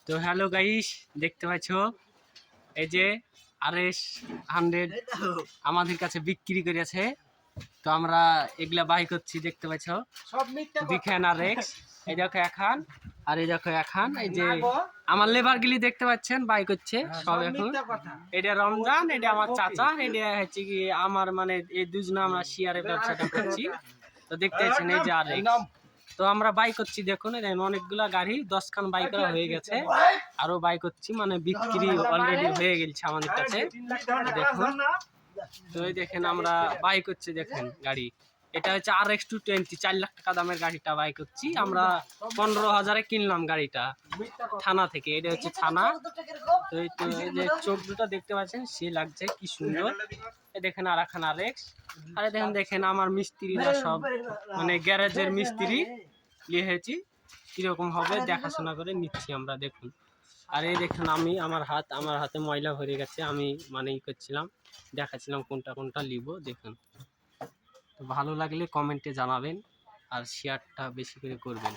তো hello guys, দেখতে পাচ্ছ এই যে RS 100 আমাদের কাছে বিক্রি করেছে। তো আমরা এগুলা বাই করছি, দেখতে পাচ্ছ দেখেন RX, এই দেখো এখন, আর এই দেখো এখন এই যে আমার লেবার গিলি দেখতে পাচ্ছেন বাই করছে সব। এখন এটা রমজান, এটা আমার চাচা, এটা হচ্ছে কি আমার মানে এই দুজনে আমরা শেয়ারে ব্যবসাটা করছি। তো দেখতে পাচ্ছেন এই যে RX, তো আমরা বাই করছি। দেখুন অনেকগুলা গাড়ি 10 খান বাই করা হয়ে গেছে, আরো বাই করছি, মানে বিক্রি অলরেডি হয়ে গেছে আমাদের কাছে। দেখুন, তো এই দেখেন আমরা বাই করছি, দেখেন গাড়ি এটা হচ্ছে RX 220, 4 লাখ টাকা দামের গাড়িটা বাই করছি আমরা। 15,000-এ কিনলাম গাড়িটা থানা থেকে। এটা হচ্ছে থানা। তো এই তো এই যে চোখ দুটো দেখতে পাচ্ছেন, সে লাগছে কি সুন্দর। দেখেন আর এখন RX, আরে দেখেন আমার মিস্ত্রিরা সব, মানে গ্যারেজের মিস্ত্রি লিখেছি, কিরকম হবে দেখাশোনা করে নিচ্ছি আমরা। দেখুন, আর এই দেখুন আমি আমার হাতে ময়লা ভরে গেছে, আমি মানে ই করছিলাম, দেখাচ্ছিলাম কোনটা কোনটা নিব। দেখুন, তো ভালো লাগলে কমেন্টে জানাবেন আর শেয়ারটা বেশি করে করবেন।